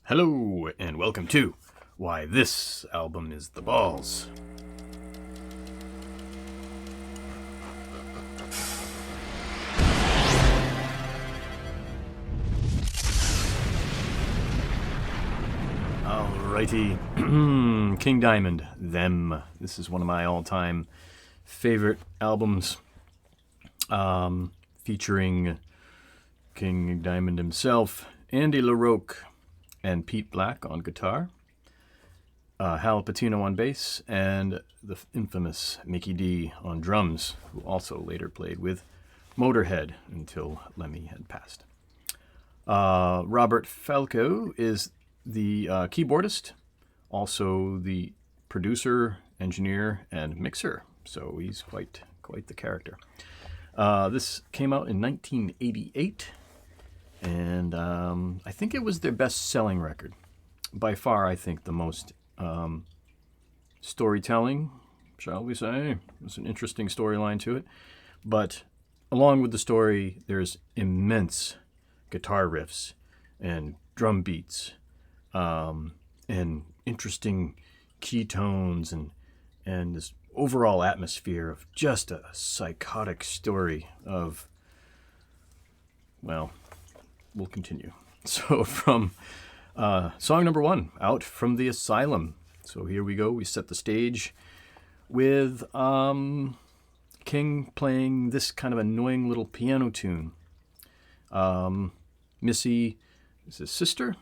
Hello, and welcome to Why This Album Is the Balls. Alrighty, King Diamond, Them. This is one of my all-time favorite albums, featuring King Diamond himself, Andy LaRocque, and Pete Black on guitar, Hal Patino on bass, and the infamous Mikkey Dee on drums, who also later played with Motorhead until Lemmy had passed. Robert Falco is the keyboardist, also the producer, engineer, and mixer, so he's quite the character. This came out in 1988. And I think it was their best-selling record. By far, I think the most storytelling, shall we say. There's an interesting storyline to it. But along with the story, there's immense guitar riffs and drum beats and interesting key tones and this overall atmosphere of just a psychotic story of, well, we'll continue. So from song number 1, Out from the Asylum. So here we go. We set the stage with King playing this kind of annoying little piano tune. Missy is his sister,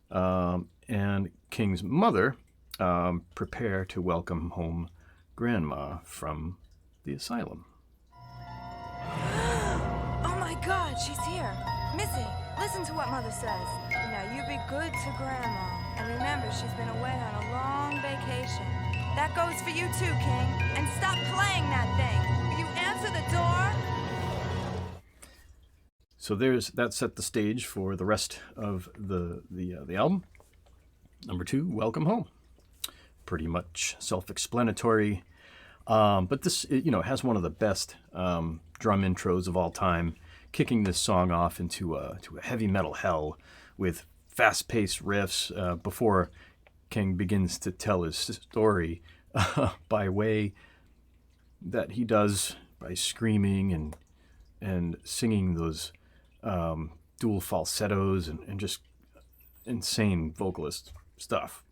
and King's mother prepare to welcome home Grandma from the asylum. Oh my God, she's here. Missy, listen to what Mother says. Now, you be good to Grandma. And remember, she's been away on a long vacation. That goes for you too, King. And stop playing that thing. Will you answer the door? So that set the stage for the rest of the album. Number 2, Welcome Home. Pretty much self-explanatory. But this, has one of the best drum intros of all time, kicking this song off into a heavy metal hell with fast-paced riffs before King begins to tell his story by way that he does by screaming and singing those dual falsettos and just insane vocalist stuff.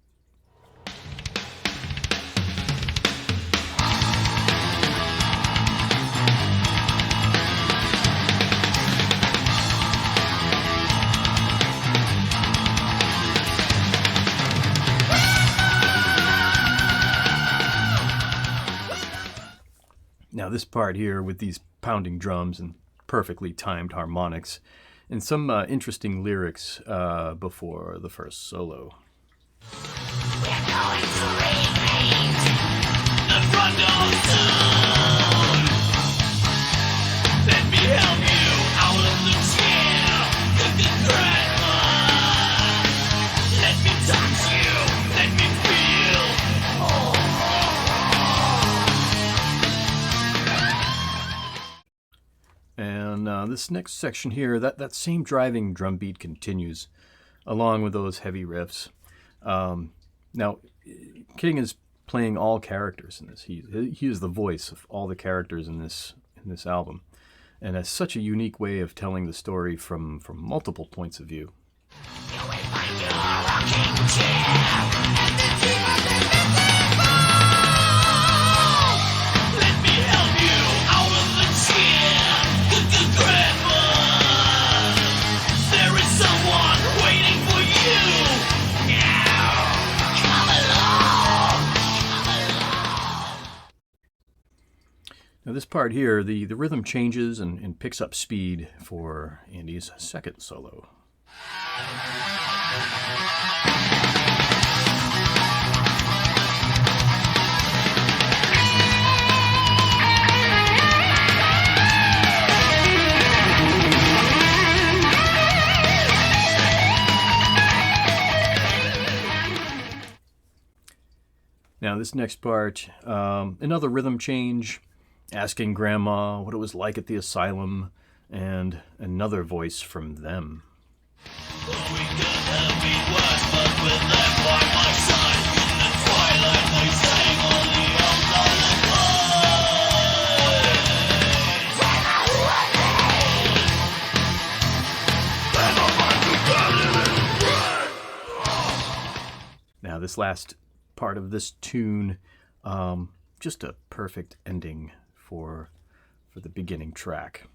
Now this part here with these pounding drums and perfectly timed harmonics and some interesting lyrics before the first solo. We're going to repaint the front door soon. Let me help you out of the chair. Good grandma. Let me touch you. Let me feel. And this next section here, that same driving drum beat continues along with those heavy riffs. Now, King is playing all characters in this. He is the voice of all the characters in this album, and has such a unique way of telling the story from multiple points of view. You will find your rocking chair at the tip of the Let me help you out of the chair. Good grandma. There is someone waiting for you. Now, come along. Now this part here, the rhythm changes and picks up speed for Andy's second solo. Now this next part, another rhythm change, asking Grandma what it was like at the asylum, and another voice from them. We gonna be wild. this last part of this tune, just a perfect ending for the beginning track.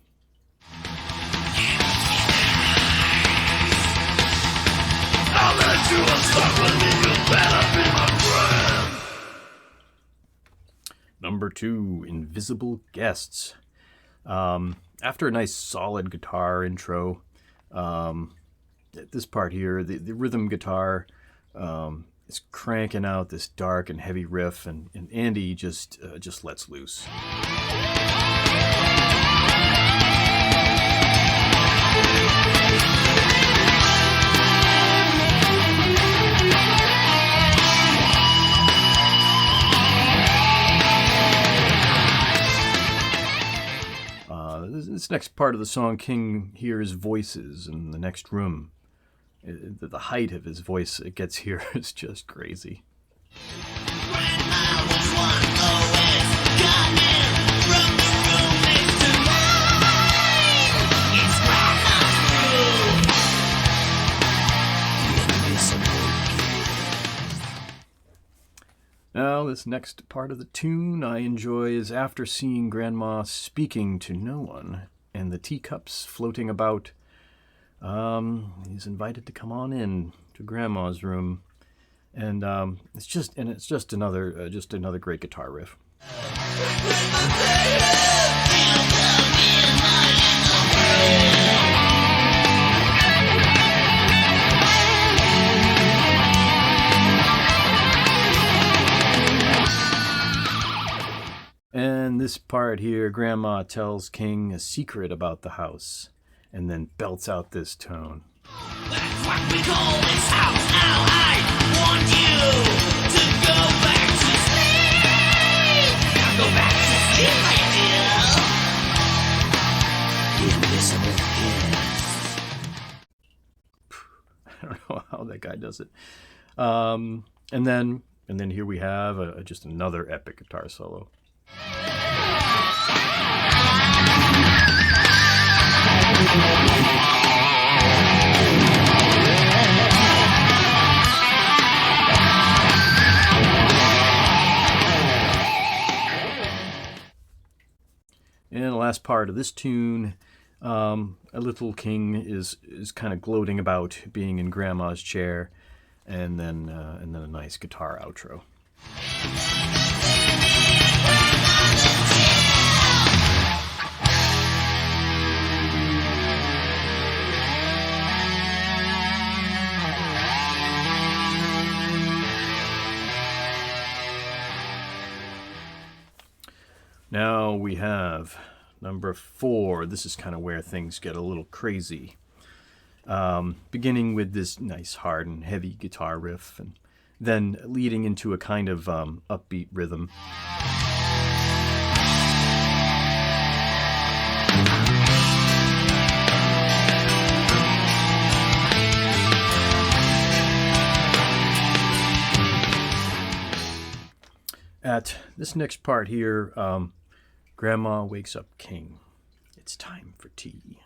I'll let you stop with me, you better be my friend. Number 2, Invisible Guests. After a nice solid guitar intro, this part here, the rhythm guitar is cranking out this dark and heavy riff, and Andy just lets loose. This next part of the song, King hears voices in the next room. The height of his voice it gets here is just crazy. Now, this next part of the tune I enjoy is after seeing Grandma speaking to no one and the teacups floating about. He's invited to come on in to Grandma's room, and it's just another great guitar riff. And this part here, Grandma tells King a secret about the house, and then belts out this tone. That's what we call this house. Now I want you to go back to sleep. Now go back to sleep, my dear. Invisible guest. I don't know how that guy does it. And then here we have just another epic guitar solo. And the last part of this tune, a little King is kind of gloating about being in Grandma's chair, and then a nice guitar outro. Now we have number 4. This is kind of where things get a little crazy. Beginning with this nice hard and heavy guitar riff, and then leading into a kind of upbeat rhythm. At this next part here, Grandma wakes up King. It's time for tea.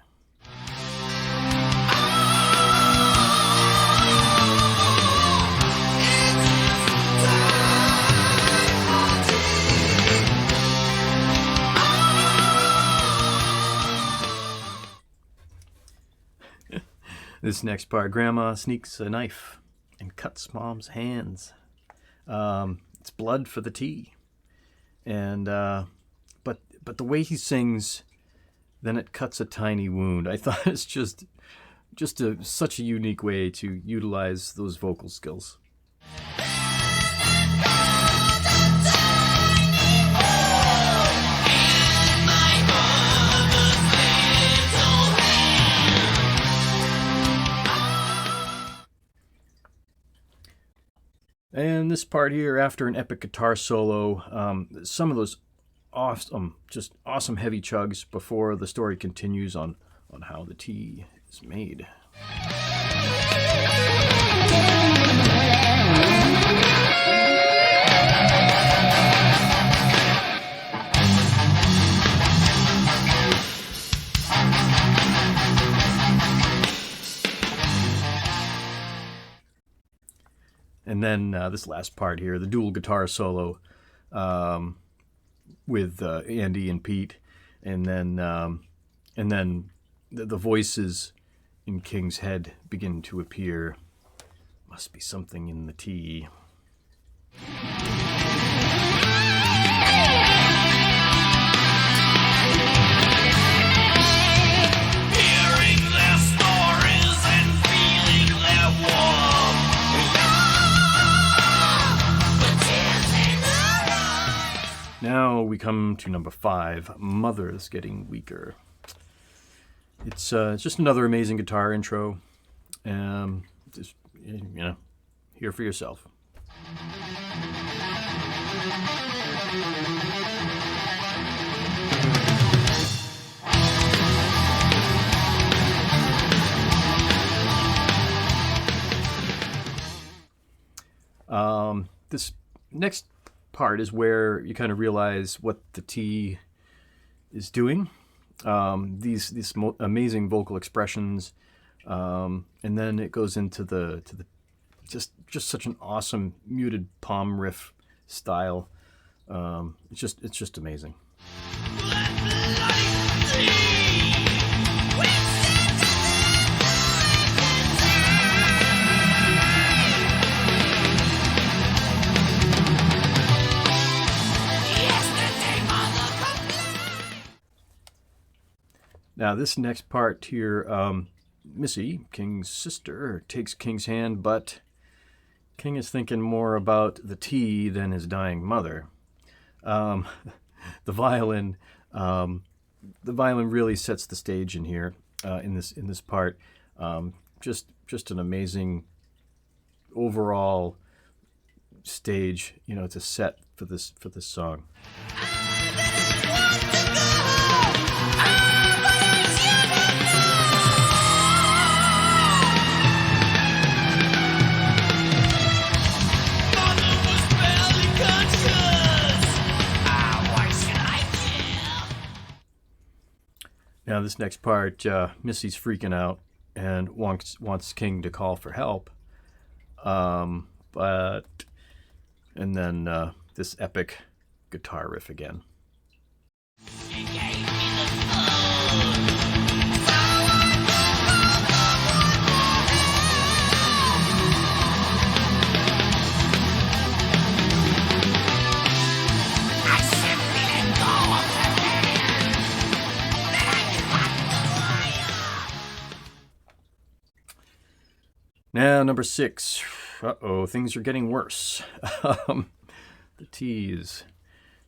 This next part, Grandma sneaks a knife and cuts Mom's hands. It's blood for the tea, and but the way he sings, then it cuts a tiny wound. I thought it's just such a unique way to utilize those vocal skills. And this part here, after an epic guitar solo, some of those awesome heavy chugs before the story continues on how the tea is made. And then this last part here, the dual guitar solo with Andy and Pete, and then the voices in King's head begin to appear. Must be something in the tea. Hearing their stories and feeling their warmth. Now we come to number 5, Mother's Getting Weaker. It's just another amazing guitar intro. Just, hear for yourself. This next part is where you kind of realize what the T is doing. These amazing vocal expressions, and then it goes into the just such an awesome muted palm riff style. It's just amazing. Now this next part here, Missy, King's sister, takes King's hand, but King is thinking more about the tea than his dying mother. The violin really sets the stage in here, in this part. Just an amazing overall stage. It's a set for this song. Now this next part, Missy's freaking out and wants King to call for help, and then this epic guitar riff again. Now, number 6. Uh-oh, things are getting worse. The tea is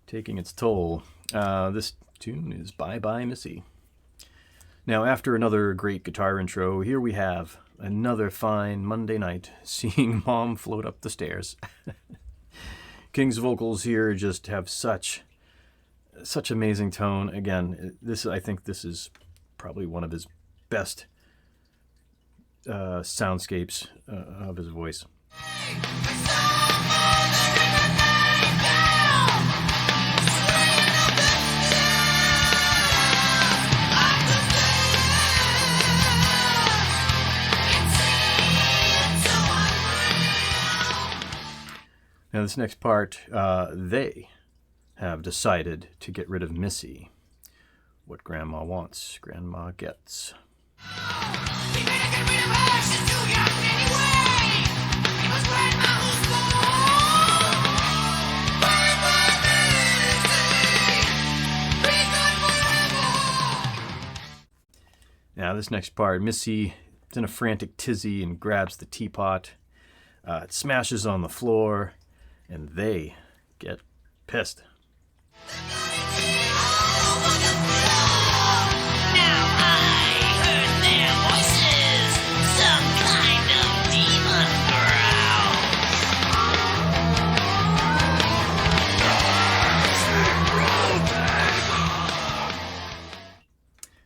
taking its toll. This tune is Bye Bye Missy. Now, after another great guitar intro, here we have another fine Monday night seeing Mom float up the stairs. King's vocals here just have such amazing tone. Again, I think this is probably one of his best soundscapes of his voice. Now this next part, they have decided to get rid of Missy. What Grandma wants, Grandma gets. Now this next part, Missy is in a frantic tizzy and grabs the teapot. It smashes on the floor, and they get pissed.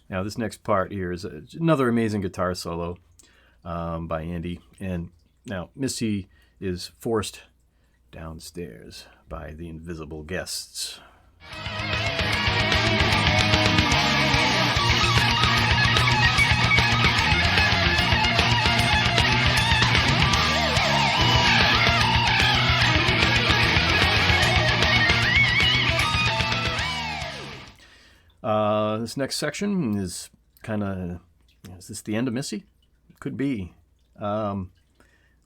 Now this next part here is another amazing guitar solo by Andy. And now Missy is forced downstairs by the invisible guests. This next section is kind of, is this the end of Missy? Could be.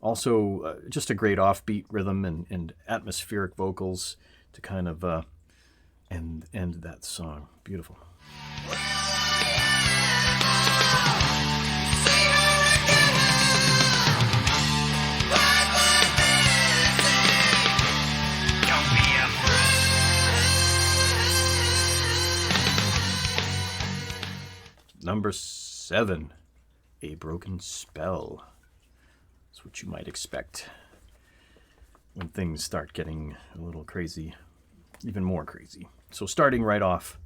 Also, just a great offbeat rhythm and atmospheric vocals to kind of end that song. Beautiful. Number 7, A Broken Spell. That's what you might expect when things start getting a little crazy, even more crazy. So starting right off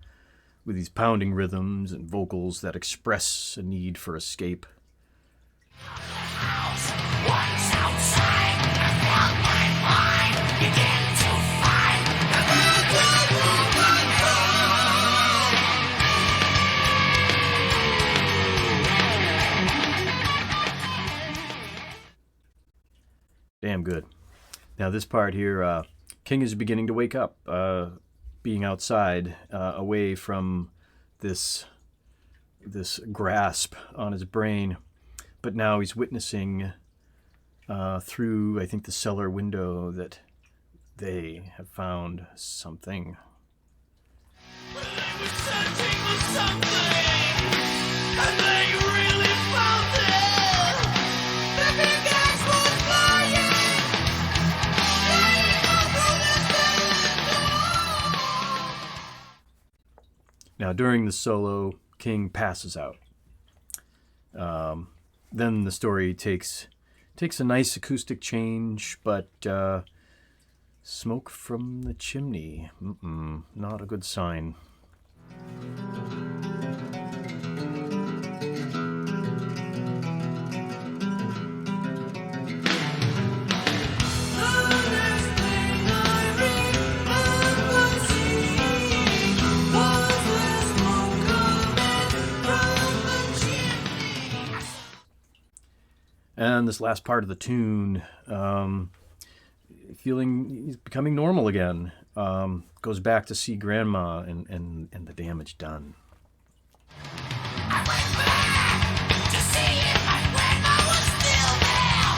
with these pounding rhythms and vocals that express a need for escape. Once outside, I felt my mind begin to fight. Damn good. Now this part here, King is beginning to wake up, being outside, away from this grasp on his brain, but now he's witnessing through, I think, the cellar window that they have found something. They were searching for something, and they really found it. The big ass was flying, Now during the solo, King passes out. Then the story takes a nice acoustic change, but smoke from the chimney, not a good sign. And this last part of the tune, feeling he's becoming normal again, goes back to see Grandma and the damage done. to see if my grandma was still there,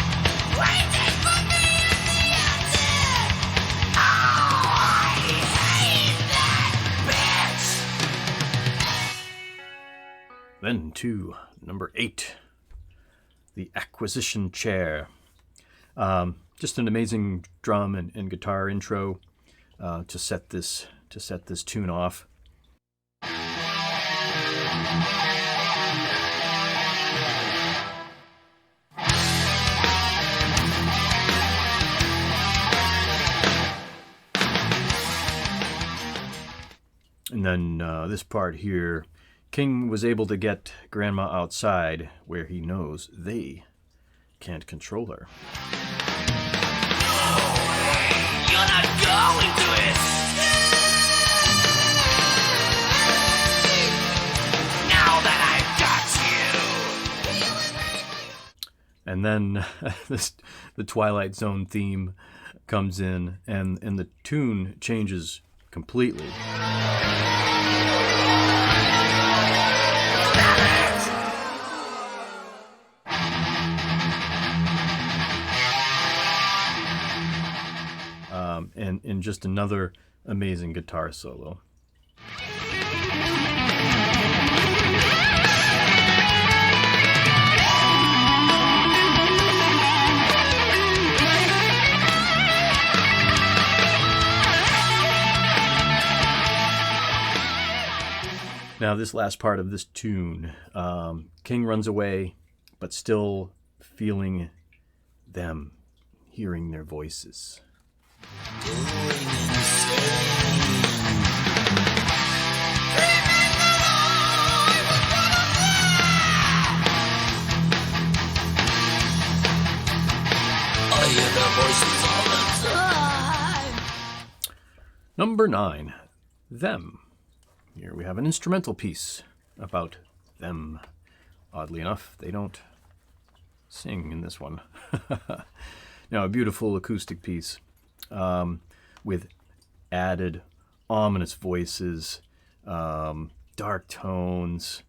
waiting for me at the exit. Oh, I hate that bitch. Then to number 8, the Acquisition Chair. Just an amazing drum and guitar intro to set this tune off. And then this part here, King was able to get Grandma outside where he knows they can't control her. You're not going to escape. Now that I've got you. And then the Twilight Zone theme comes in, and the tune changes completely. And just another amazing guitar solo. Now this last part of this tune, King runs away, but still feeling them, hearing their voices. Number 9, Them. Here we have an instrumental piece about them. Oddly enough, they don't sing in this one. Now, a beautiful acoustic piece with added ominous voices, dark tones,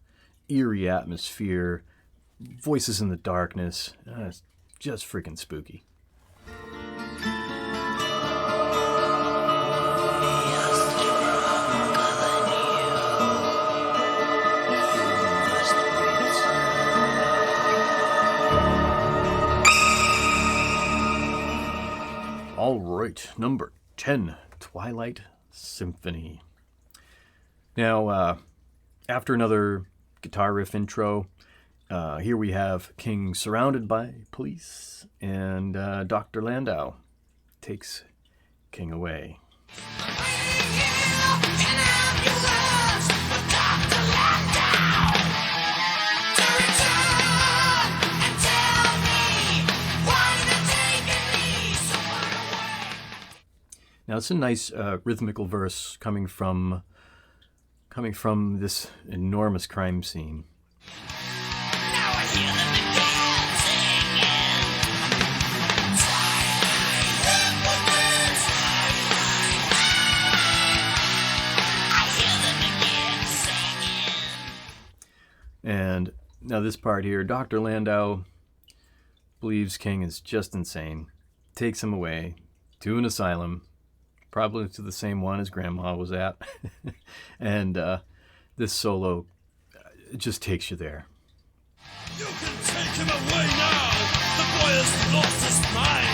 eerie atmosphere, voices in the darkness. It's just freaking spooky. All right, number 10, Twilight Symphony. Now, after another guitar riff intro, here we have King surrounded by police, and Dr. Landau takes King away. Now it's a nice rhythmical verse coming from this enormous crime scene. Now I hear them again singing. I hear them again singing. And now this part here, Dr. Landau believes King is just insane, takes him away to an asylum, probably to the same one as Grandma was at. And this solo just takes you there. You can take him away now! The boy has lost his mind!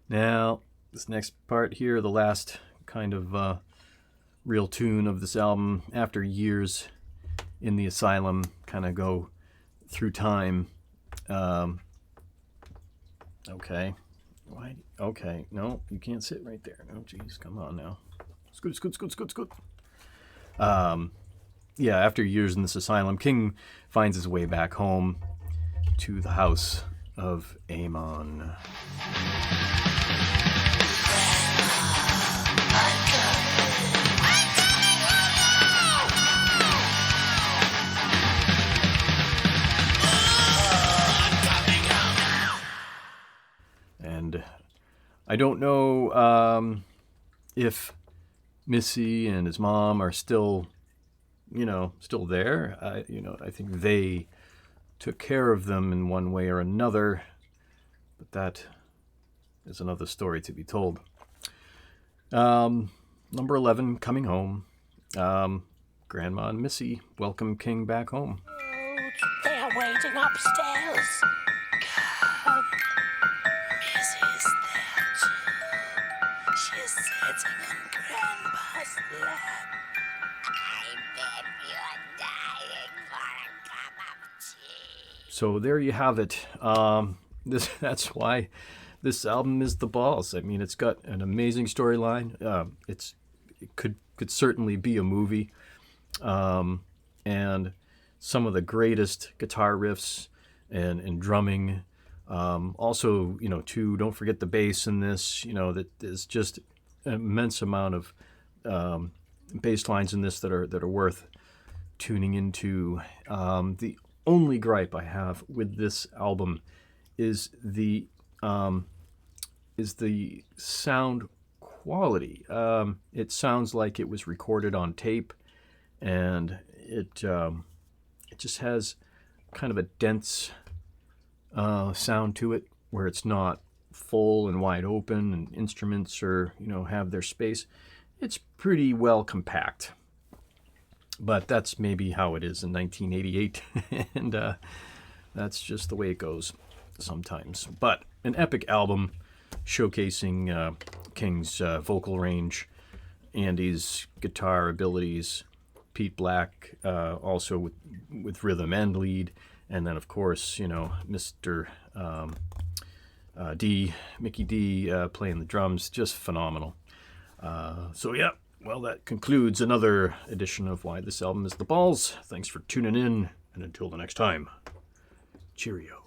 Now, this next part here, the last kind of real tune of this album, after years in the asylum, kind of go through time. Okay. Why? Okay. No, you can't sit right there. No, jeez, come on now. Scoot. Yeah, after years in this asylum, King finds his way back home to the house of Amon. And I don't know if Missy and his mom are still there. I think they took care of them in one way or another, but that is another story to be told. Number 11, Coming Home. Grandma and Missy welcome King back home. They are waiting upstairs. Come. Missy's there too. She's sitting on Grandpa's lap. I bet you're dying for a cup of tea. So there you have it. That's why this album is the balls. I mean, it's got an amazing storyline. It could certainly be a movie, and some of the greatest guitar riffs and drumming. Also, too, don't forget the bass in this. That there's just an immense amount of bass lines in this that are worth tuning into. The only gripe I have with this album is the sound quality. It sounds like it was recorded on tape, and it just has kind of a dense sound to it, where it's not full and wide open, and instruments are have their space. It's pretty well compact, but that's maybe how it is in 1988, and that's just the way it goes sometimes. But an epic album showcasing King's vocal range, Andy's guitar abilities, Pete Black also with rhythm and lead, and then of course Mr. Mickey D playing the drums, just phenomenal. So yeah, well, that concludes another edition of Why This Album Is the Balls. Thanks for tuning in, and until the next time, cheerio.